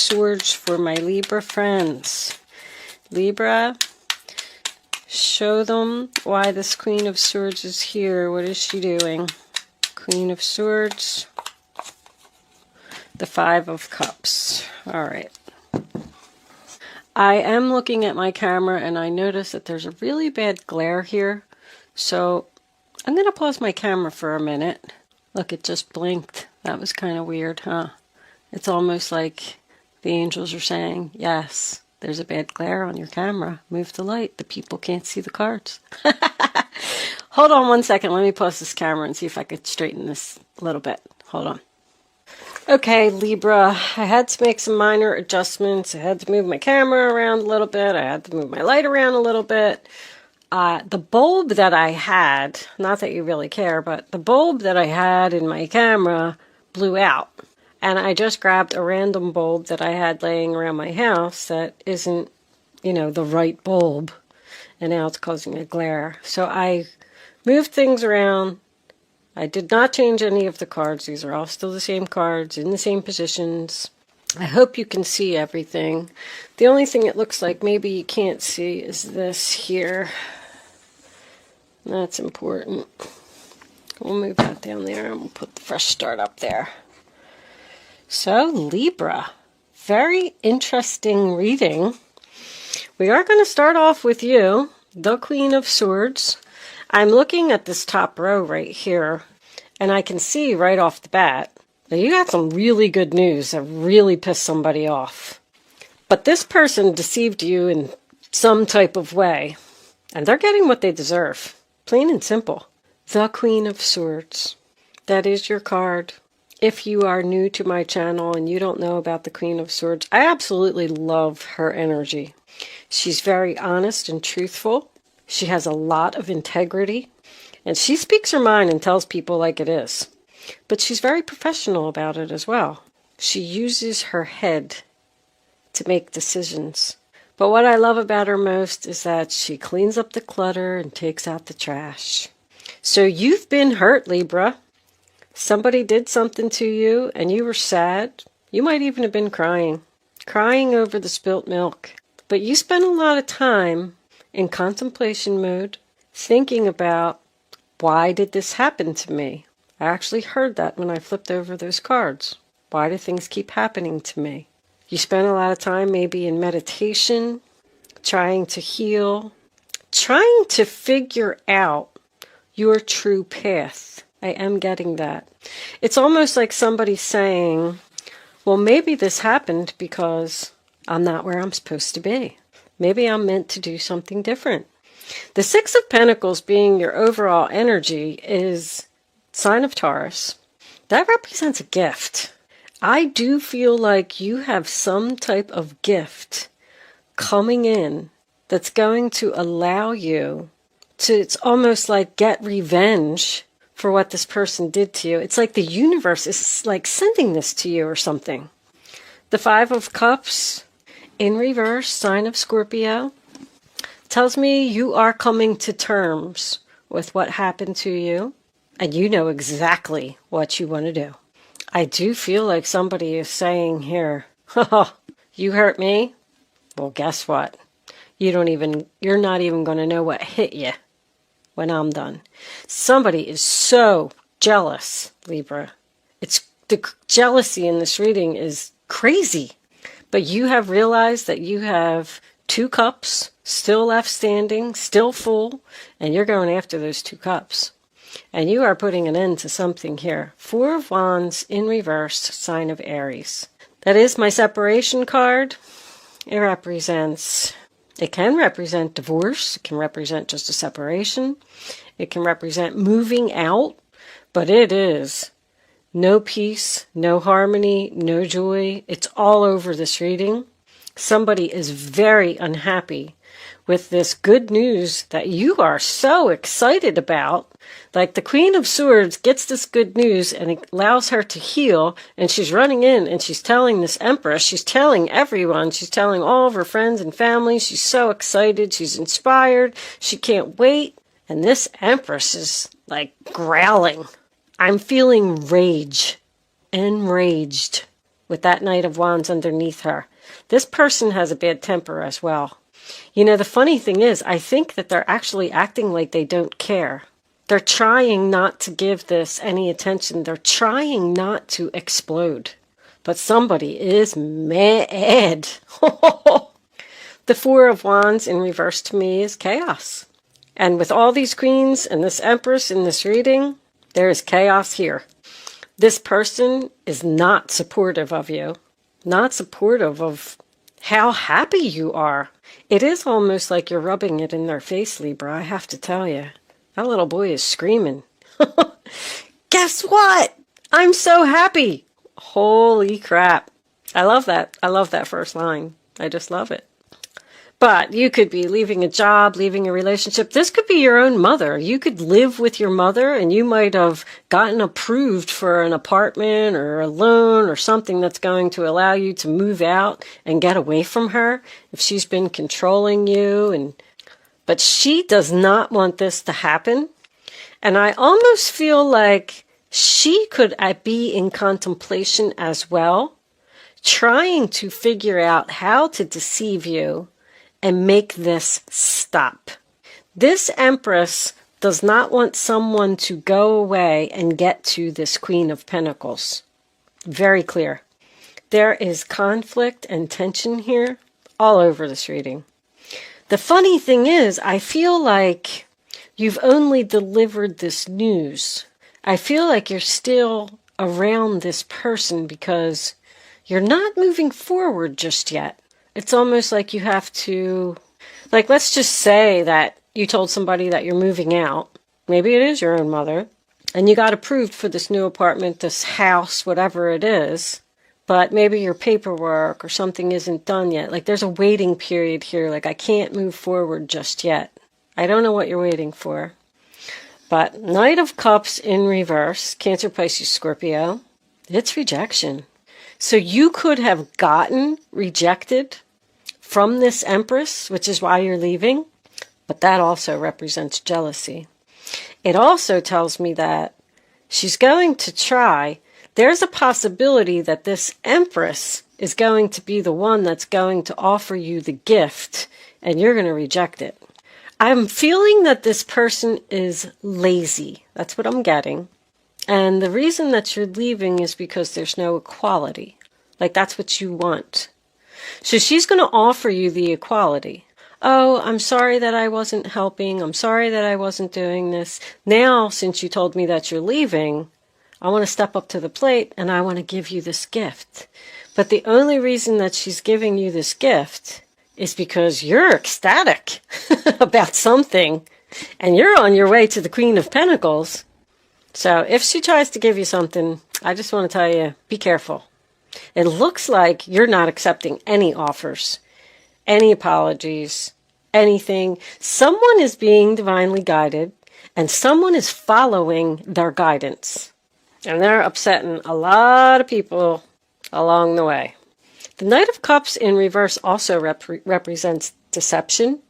Swords for my Libra friends. Libra, show them why this Queen of Swords is here. What is she doing? Queen of Swords. The Five of Cups. All right. I am looking at my camera and I notice that there's a really bad glare here. So I'm going to pause my camera for a minute. Look, it just blinked. That was kind of weird, huh? It's almost like the angels are saying, yes, there's a bad glare on your camera. Move the light. The people can't see the cards. Hold on one second. Let me pause this camera and see if I could straighten this a little bit. Hold on. Okay, Libra, I had to make some minor adjustments. I had to move my camera around a little bit. I had to move my light around a little bit. The bulb that I had, not that you really care, but the bulb that I had in my camera blew out. And I just grabbed a random bulb that I had laying around my house that isn't, the right bulb. And now it's causing a glare. So I moved things around. I did not change any of the cards. These are all still the same cards in the same positions. I hope you can see everything. The only thing it looks like maybe you can't see is this here. That's important. We'll move that down there and we'll put the fresh start up there. So, Libra, very interesting reading. We are going to start off with you, the Queen of Swords. I'm looking at this top row right here, and I can see right off the bat that you got some really good news that really pissed somebody off. But this person deceived you in some type of way, and they're getting what they deserve. Plain and simple. The Queen of Swords. That is your card. If you are new to my channel and you don't know about the Queen of Swords, I absolutely love her energy. She's very honest and truthful. She has a lot of integrity, and she speaks her mind and tells people like it is. But she's very professional about it as well. She uses her head to make decisions. But what I love about her most is that she cleans up the clutter and takes out the trash. So you've been hurt, Libra. Somebody did something to you and you were sad. You might even have been crying over the spilt milk. But you spent a lot of time in contemplation mode, thinking about, why did this happen to me? I actually heard that when I flipped over those cards. Why do things keep happening to me? You spent a lot of time maybe in meditation, trying to heal, trying to figure out your true path. I am getting that. It's almost like somebody saying, well, maybe this happened because I'm not where I'm supposed to be. Maybe I'm meant to do something different. The Six of Pentacles being your overall energy is sign of Taurus. That represents a gift. I do feel like you have some type of gift coming in that's going to allow you to, it's almost like get revenge for what this person did to you. It's like the universe is like sending this to you or something. The Five of Cups in reverse, sign of Scorpio, tells me you are coming to terms with what happened to you, and you know exactly what you want to do. I do feel like somebody is saying here, oh, you hurt me? Well, guess what? You're not even going to know what hit you when I'm done. Somebody is so jealous, Libra. It's the jealousy in this reading is crazy. But you have realized that you have 2 cups still left standing, still full, and you're going after those 2 cups. And you are putting an end to something here. 4 of Wands in reverse, sign of Aries. That is my separation card. It can represent divorce. It can represent just a separation. It can represent moving out. But it is no peace, no harmony, no joy. It's all over this reading. Somebody is very unhappy with this good news that you are so excited about. Like the Queen of Swords gets this good news and it allows her to heal. And she's running in and she's telling this Empress, she's telling everyone, she's telling all of her friends and family. She's so excited. She's inspired. She can't wait. And this Empress is like growling. I'm feeling rage. Enraged. with that Knight of Wands underneath her. This person has a bad temper as well. You know, the funny thing is, I think that they're actually acting like they don't care. They're trying not to give this any attention. They're trying not to explode. But somebody is mad. The Four of Wands in reverse to me is chaos. And with all these queens and this Empress in this reading, there is chaos here. This person is not supportive of you, not supportive of how happy you are. It is almost like you're rubbing it in their face, Libra, I have to tell you. That little boy is screaming. Guess what? I'm so happy. Holy crap. I love that. I love that first line. I just love it. But you could be leaving a job, leaving a relationship. This could be your own mother. You could live with your mother and you might have gotten approved for an apartment or a loan or something that's going to allow you to move out and get away from her if she's been controlling you. But she does not want this to happen. And I almost feel like she could be in contemplation as well, trying to figure out how to deceive you and make this stop. This Empress does not want someone to go away and get to this Queen of Pentacles. Very clear. There is conflict and tension here all over this reading. The funny thing is, I feel like you've only delivered this news. I feel like you're still around this person because you're not moving forward just yet. It's almost like you have to, like, let's just say that you told somebody that you're moving out. Maybe it is your own mother. And you got approved for this new apartment, this house, whatever it is. But maybe your paperwork or something isn't done yet. Like, there's a waiting period here. Like, I can't move forward just yet. I don't know what you're waiting for. But Knight of Cups in reverse, Cancer, Pisces, Scorpio, it's rejection. So you could have gotten rejected from this Empress, which is why you're leaving, but that also represents jealousy. It also tells me that she's going to try. There's a possibility that this Empress is going to be the one that's going to offer you the gift, and you're going to reject it. I'm feeling that this person is lazy. That's what I'm getting. And the reason that you're leaving is because there's no equality. Like, that's what you want. So she's going to offer you the equality. Oh, I'm sorry that I wasn't helping. I'm sorry that I wasn't doing this. Now, since you told me that you're leaving, I want to step up to the plate and I want to give you this gift. But the only reason that she's giving you this gift is because you're ecstatic about something and you're on your way to the Queen of Pentacles. So if she tries to give you something, I just want to tell you, be careful. It looks like you're not accepting any offers, any apologies, anything. Someone is being divinely guided and someone is following their guidance. And they're upsetting a lot of people along the way. The Knight of Cups in reverse also represents deception.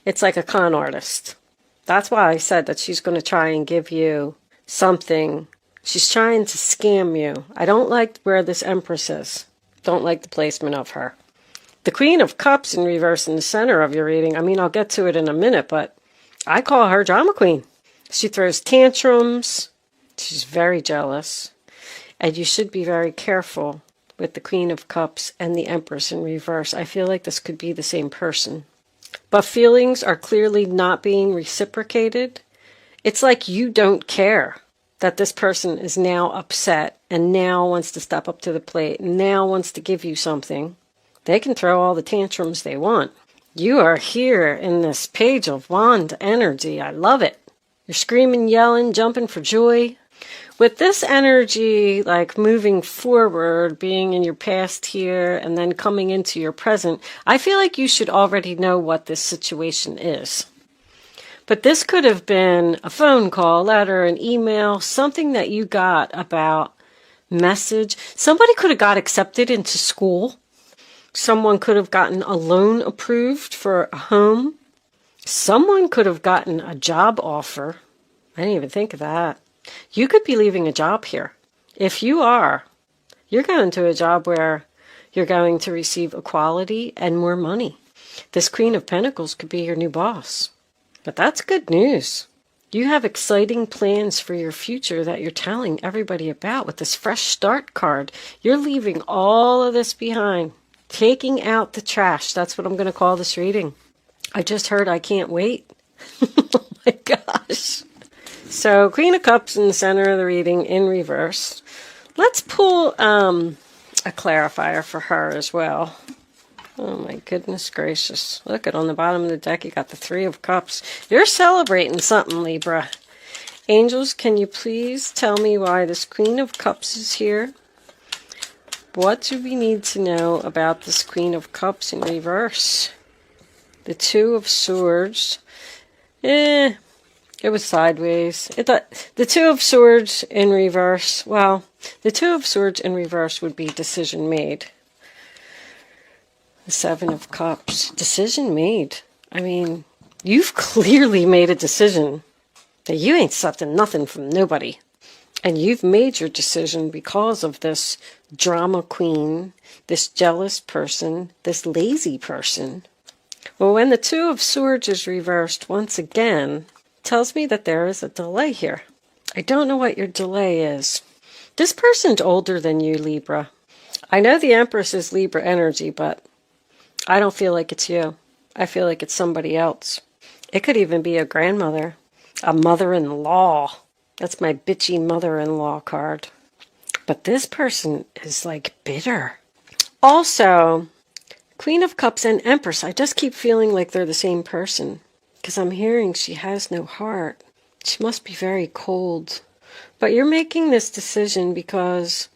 It's like a con artist. That's why I said that she's going to try and give you something. She's trying to scam you. I don't like where this Empress is. Don't like the placement of her. The Queen of Cups in reverse in the center of your reading. I mean, I'll get to it in a minute, but I call her drama queen. She throws tantrums. She's very jealous. And you should be very careful with the Queen of Cups and the Empress in reverse. I feel like this could be the same person. But feelings are clearly not being reciprocated. It's like you don't care that this person is now upset and now wants to step up to the plate and now wants to give you something. They can throw all the tantrums they want. You are here in this Page of Wand energy. I love it. You're screaming, yelling, jumping for joy. With this energy, like moving forward, being in your past here, and then coming into your present, I feel like you should already know what this situation is. But this could have been a phone call, letter, an email, something that you got about message. Somebody could have got accepted into school. Someone could have gotten a loan approved for a home. Someone could have gotten a job offer. I didn't even think of that. You could be leaving a job here. If you are, You're going to a job where you're going to receive equality and more money. This Queen of Pentacles could be your new boss. But that's good news. You have exciting plans for your future that you're telling everybody about with this fresh start card. You're leaving all of this behind. Taking out the trash. That's what I'm going to call this reading. I just heard I can't wait. Oh my gosh. So Queen of Cups in the center of the reading in reverse. Let's pull a clarifier for her as well. Oh my goodness gracious. Look at on the bottom of the deck you got the Three of Cups. You're celebrating something, Libra. Angels, can you please tell me why this Queen of Cups is here? What do we need to know about this Queen of Cups in reverse? The Two of Swords. It was sideways. The Two of Swords in reverse. Well, the Two of Swords in reverse would be decision made. The Seven of Cups. Decision made. I mean, you've clearly made a decision that you ain't accepting nothing from nobody. And you've made your decision because of this drama queen, this jealous person, this lazy person. Well, when the Two of Swords is reversed once again, tells me that there is a delay here. I don't know what your delay is. This person's older than you, Libra. I know the Empress is Libra energy, but I don't feel like it's you. I feel like it's somebody else. It could even be a grandmother, a mother-in-law. That's my bitchy mother-in-law card. But this person is like bitter. Also, Queen of Cups and Empress, I just keep feeling like they're the same person. Because I'm hearing she has no heart. She must be very cold. But you're making this decision because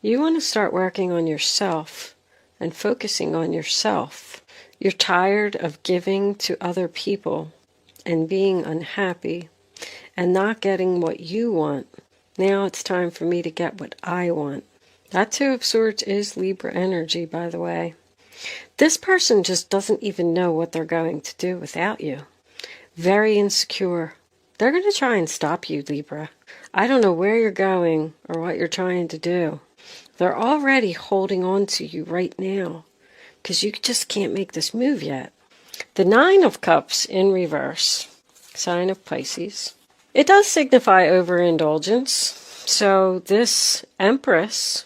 you want to start working on yourself and focusing on yourself. You're tired of giving to other people and being unhappy and not getting what you want. Now it's time for me to get what I want. That Two of Swords is Libra energy, by the way. This person just doesn't even know what they're going to do without you. Very insecure. They're going to try and stop you, Libra. I don't know where you're going or what you're trying to do. They're already holding on to you right now because you just can't make this move yet. The Nine of Cups in reverse, sign of Pisces. It does signify overindulgence. So this Empress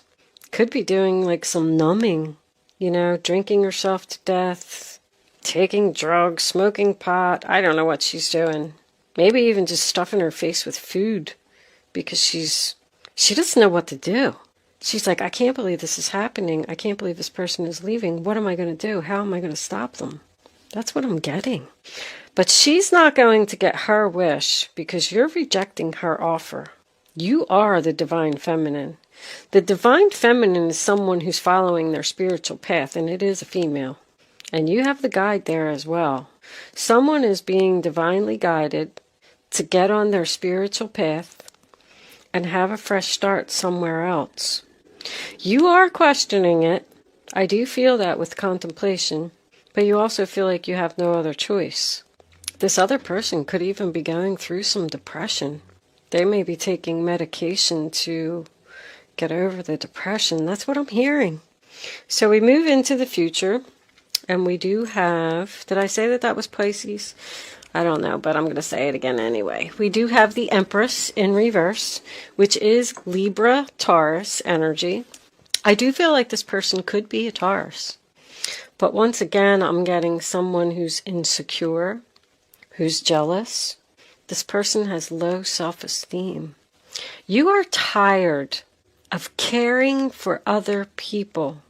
could be doing like some numbing, you know, drinking herself to death, taking drugs, smoking pot. I don't know what she's doing. Maybe even just stuffing her face with food because she doesn't know what to do. She's like, I can't believe this is happening. I can't believe this person is leaving. What am I going to do? How am I going to stop them? That's what I'm getting. But she's not going to get her wish because you're rejecting her offer. You are the Divine Feminine. The Divine Feminine is someone who's following their spiritual path, and it is a female. And you have the guide there as well. Someone is being divinely guided to get on their spiritual path and have a fresh start somewhere else. You are questioning it. I do feel that with contemplation, but you also feel like you have no other choice. This other person could even be going through some depression. They may be taking medication to get over the depression. That's what I'm hearing. So we move into the future, and we do have, did I say that that was Pisces? I don't know, but I'm going to say it again anyway. We do have the Empress in reverse, which is Libra Taurus energy. I do feel like this person could be a Taurus. But once again, I'm getting someone who's insecure, who's jealous. This person has low self-esteem. You are tired of caring for other people.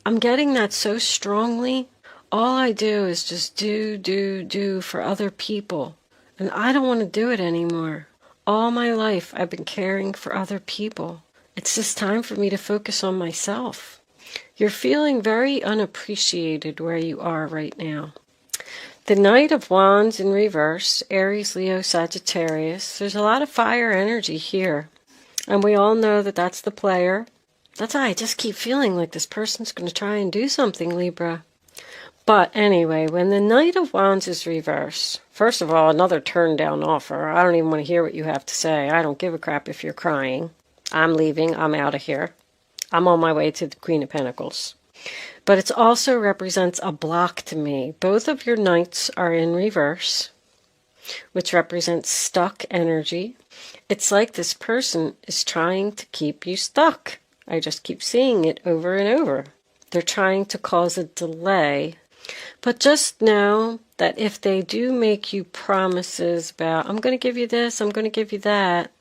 I'm getting that so strongly. All I do is just do for other people. And I don't want to do it anymore. All my life I've been caring for other people. It's just time for me to focus on myself. You're feeling very unappreciated where you are right now. The Knight of Wands in reverse, Aries, Leo, Sagittarius. There's a lot of fire energy here. And we all know that that's the player. That's why I just keep feeling like this person's going to try and do something, Libra. But anyway, when the Knight of Wands is reversed, first of all, another turn down offer. I don't even want to hear what you have to say. I don't give a crap if you're crying. I'm leaving. I'm out of here. I'm on my way to the Queen of Pentacles. But it also represents a block to me. Both of your knights are in reverse, which represents stuck energy. It's like this person is trying to keep you stuck. I just keep seeing it over and over. They're trying to cause a delay. But just know that if they do make you promises about, I'm going to give you this, I'm going to give you that,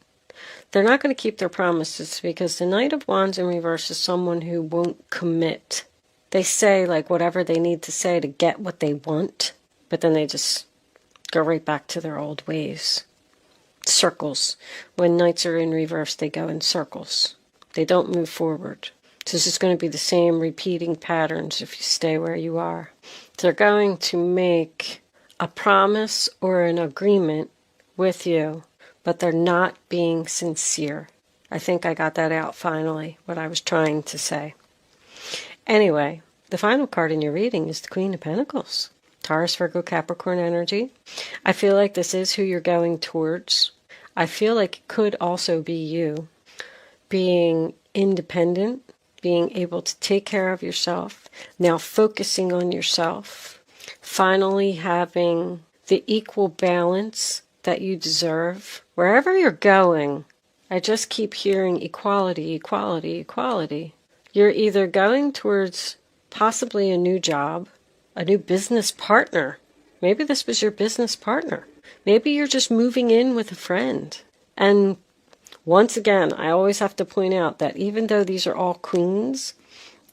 they're not going to keep their promises, because the Knight of Wands in reverse is someone who won't commit. They say like whatever they need to say to get what they want, but then they just go right back to their old ways. Circles. When knights are in reverse, they go in circles. They don't move forward. So this is going to be the same repeating patterns if you stay where you are. They're going to make a promise or an agreement with you, but they're not being sincere. I think I got that out finally, what I was trying to say. Anyway, the final card in your reading is the Queen of Pentacles. Taurus, Virgo, Capricorn energy. I feel like this is who you're going towards. I feel like it could also be you being independent, being able to take care of yourself, now focusing on yourself, finally having the equal balance that you deserve. Wherever you're going, I just keep hearing equality, equality, equality. You're either going towards possibly a new job, a new business partner. Maybe this was your business partner. Maybe you're just moving in with a friend. And once again, I always have to point out that even though these are all queens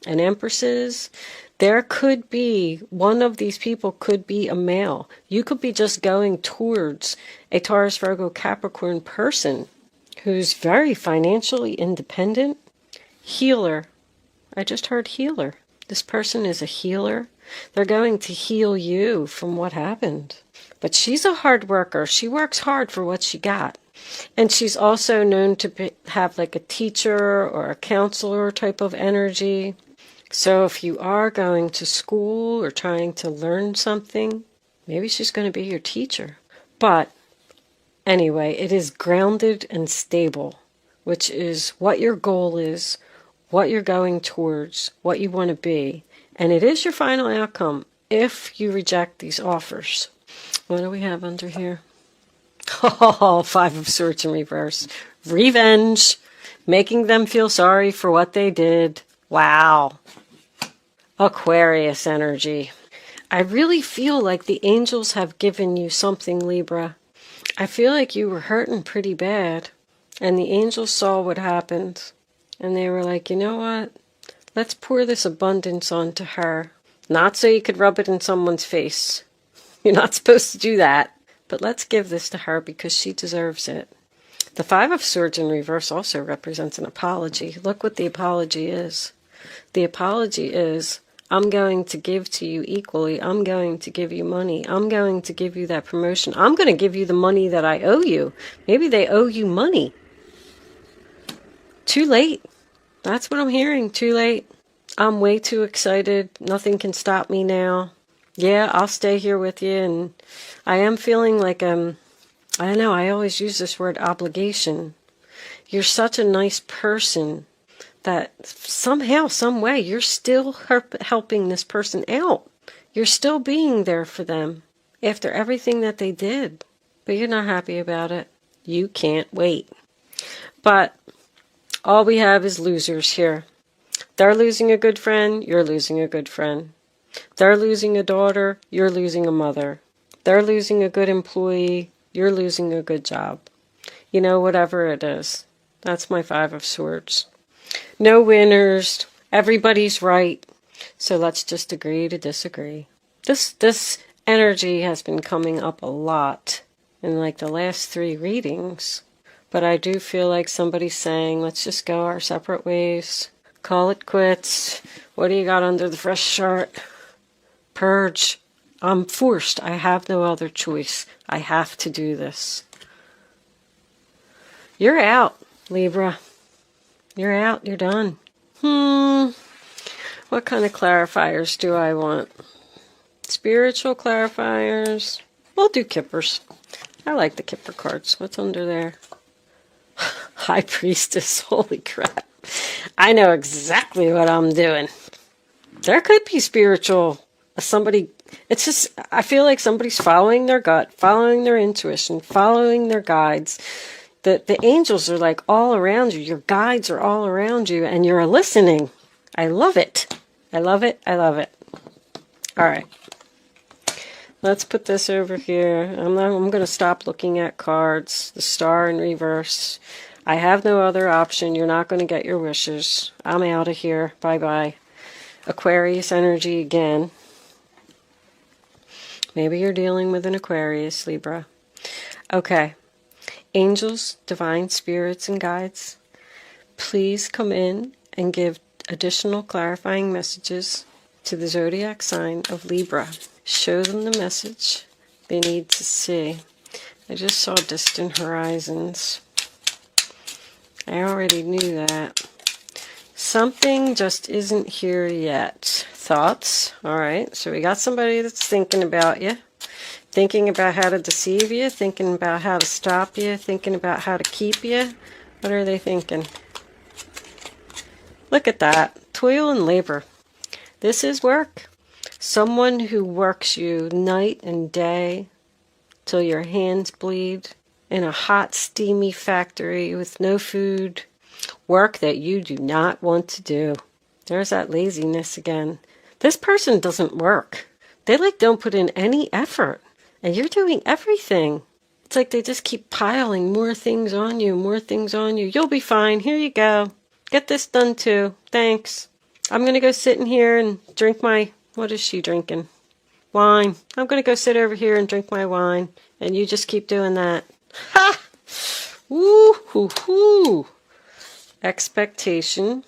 and empresses, there could be, one of these people could be a male. You could be just going towards a Taurus, Virgo, Capricorn person who's very financially independent. Healer. I just heard healer. This person is a healer. They're going to heal you from what happened. But she's a hard worker. She works hard for what she got. And she's also known to have like a teacher or a counselor type of energy. So if you are going to school or trying to learn something, maybe she's going to be your teacher. But anyway, it is grounded and stable, which is what your goal is, what you're going towards, what you want to be. And it is your final outcome if you reject these offers. What do we have under here? Oh, Five of Swords in reverse. Revenge. Making them feel sorry for what they did. Wow. Aquarius energy. I really feel like the angels have given you something, Libra. I feel like you were hurting pretty bad. And the angels saw what happened. And they were like, you know what? Let's pour this abundance onto her. Not so you could rub it in someone's face. You're not supposed to do that. But let's give this to her because she deserves it. The Five of Swords in reverse also represents an apology. Look what the apology is. The apology is, I'm going to give to you equally. I'm going to give you money. I'm going to give you that promotion. I'm going to give you the money that I owe you. Maybe they owe you money. Too late. That's what I'm hearing. Too late. I'm way too excited. Nothing can stop me now. Yeah, I'll stay here with you. And I am feeling like, I don't know, I always use this word obligation. You're such a nice person that somehow, some way, you're still helping this person out. You're still being there for them after everything that they did. But you're not happy about it. You can't wait. But all we have is losers here. They're losing a good friend, you're losing a good friend. They're losing a daughter, you're losing a mother. They're losing a good employee, you're losing a good job. You know, whatever it is. That's my Five of Swords. No winners. Everybody's right. So let's just agree to disagree. This energy has been coming up a lot in like the last 3 readings. But I do feel like somebody's saying, let's just go our separate ways. Call it quits. What do you got under the fresh chart? Purge. I'm forced. I have no other choice. I have to do this. You're out, Libra. You're out. You're done. What kind of clarifiers do I want? Spiritual clarifiers. We'll do Kippers. I like the Kipper cards. What's under there? High Priestess, holy crap. I know exactly what I'm doing. There could be spiritual, somebody, it's just, I feel like somebody's following their gut, following their intuition, following their guides. The angels are like all around you. Your guides are all around you, and you're listening. I love it. I love it. I love it. All right. Let's put this over here. I'm going to stop looking at cards. The star in reverse. I have no other option. You're not going to get your wishes. I'm out of here. Bye-bye. Aquarius energy again. Maybe you're dealing with an Aquarius, Libra. Okay. Angels, divine spirits, and guides, please come in and give additional clarifying messages to the zodiac sign of Libra. Show them the message they need to see. I just saw distant horizons. I already knew that. Something just isn't here yet. Thoughts? Alright, so we got somebody that's thinking about you. Thinking about how to deceive you. Thinking about how to stop you. Thinking about how to keep you. What are they thinking? Look at that. Toil and labor. This is work. Someone who works you night and day till your hands bleed in a hot, steamy factory with no food. Work that you do not want to do. There's that laziness again. This person doesn't work. They don't put in any effort. And you're doing everything. It's like they just keep piling more things on you, more things on you. You'll be fine. Here you go. Get this done too. Thanks. I'm going to go sit in here and drink my... What is she drinking? Wine. I'm going to go sit over here and drink my wine. And you just keep doing that. Ha! Woo-hoo-hoo! Expectation.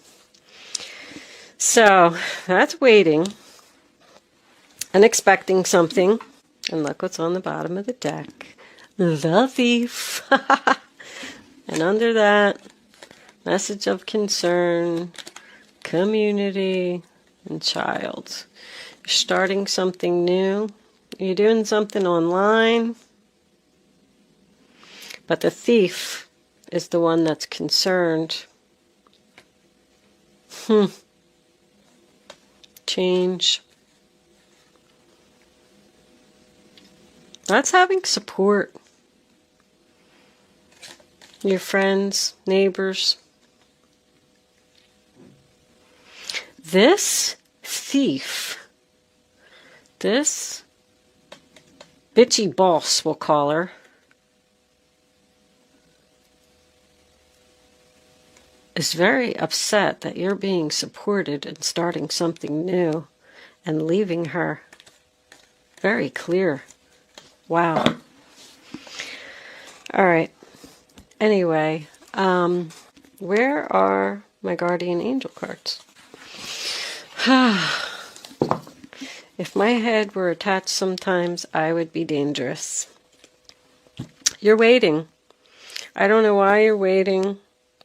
So, that's waiting. And expecting something. And look what's on the bottom of the deck. The Thief. And under that, message of concern, community, and child. You're starting something new. You're doing something online. But the thief is the one that's concerned. Change. That's having support. Your friends, neighbors. This thief, this bitchy boss, we'll call her, is very upset that you're being supported and starting something new and leaving her. Very clear. Wow. All right. Anyway, where are my guardian angel cards? If my head were attached sometimes, I would be dangerous. You're waiting. I don't know why you're waiting.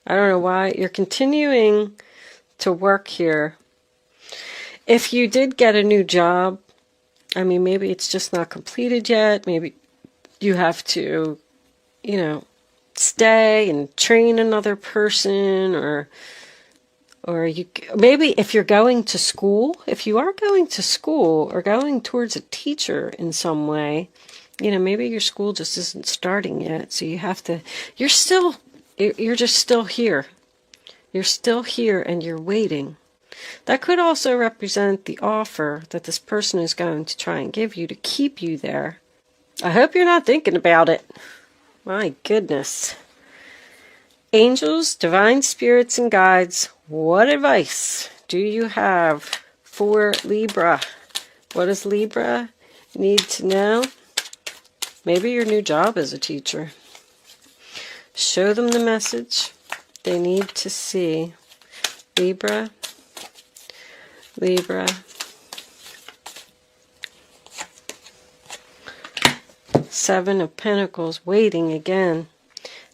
I don't know why. You're continuing to work here. If you did get a new job, I mean, maybe it's just not completed yet. Maybe you have to, stay and train another person, or you, maybe if you're going to school, if you are going to school or going towards a teacher in some way, maybe your school just isn't starting yet. So you have to, you're just still here. You're still here and you're waiting. That could also represent the offer that this person is going to try and give you to keep you there. I hope you're not thinking about it. My goodness. Angels, divine spirits, and guides, what advice do you have for Libra? What does Libra need to know? Maybe your new job as a teacher. Show them the message they need to see. Libra. Libra. Seven of Pentacles, waiting again.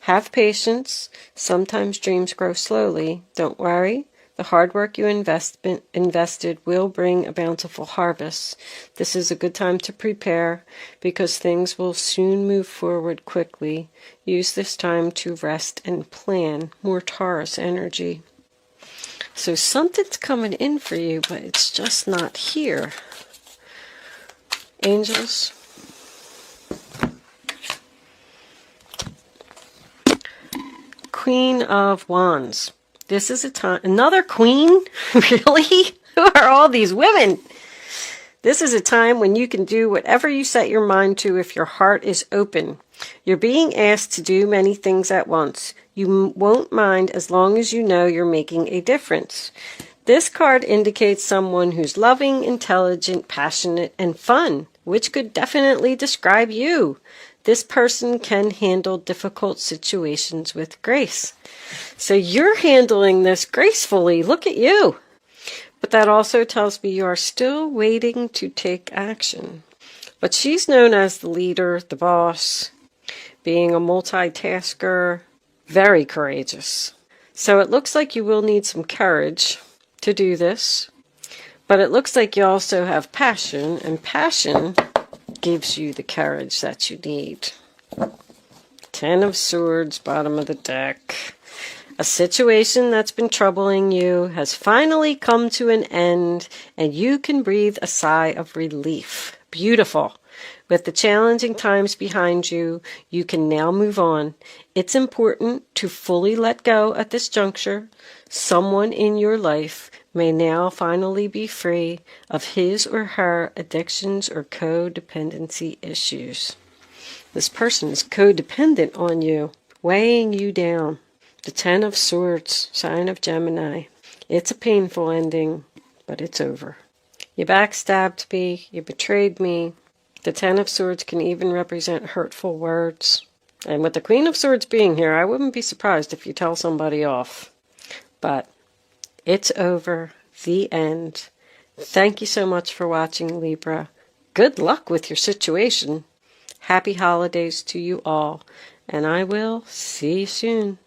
Have patience. Sometimes dreams grow slowly. Don't worry. The hard work you invested will bring a bountiful harvest. This is a good time to prepare because things will soon move forward quickly. Use this time to rest and plan. More Taurus energy. So something's coming in for you, but it's just not here. Angels. Queen of Wands. This is a time, another queen? Really? Who are all these women? This is a time when you can do whatever you set your mind to if your heart is open. You're being asked to do many things at once. You won't mind as long as you know you're making a difference. This card indicates someone who's loving, intelligent, passionate, and fun, which could definitely describe you. This person can handle difficult situations with grace. So you're handling this gracefully. Look at you. But that also tells me you are still waiting to take action. But she's known as the leader, the boss, being a multitasker, very courageous. So it looks like you will need some courage to do this. But it looks like you also have passion, and passion gives you the courage that you need. 10 of Swords, bottom of the deck. A situation that's been troubling you has finally come to an end, and you can breathe a sigh of relief. Beautiful. With the challenging times behind you, you can now move on. It's important to fully let go at this juncture. Someone in your life may now finally be free of his or her addictions or codependency issues. This person is codependent on you, weighing you down. The 10 of Swords, sign of Gemini. It's a painful ending, but it's over. You backstabbed me, you betrayed me. The 10 of Swords can even represent hurtful words. And with the Queen of Swords being here, I wouldn't be surprised if you tell somebody off. But it's over. The end. Thank you so much for watching, Libra. Good luck with your situation. Happy holidays to you all. And I will see you soon.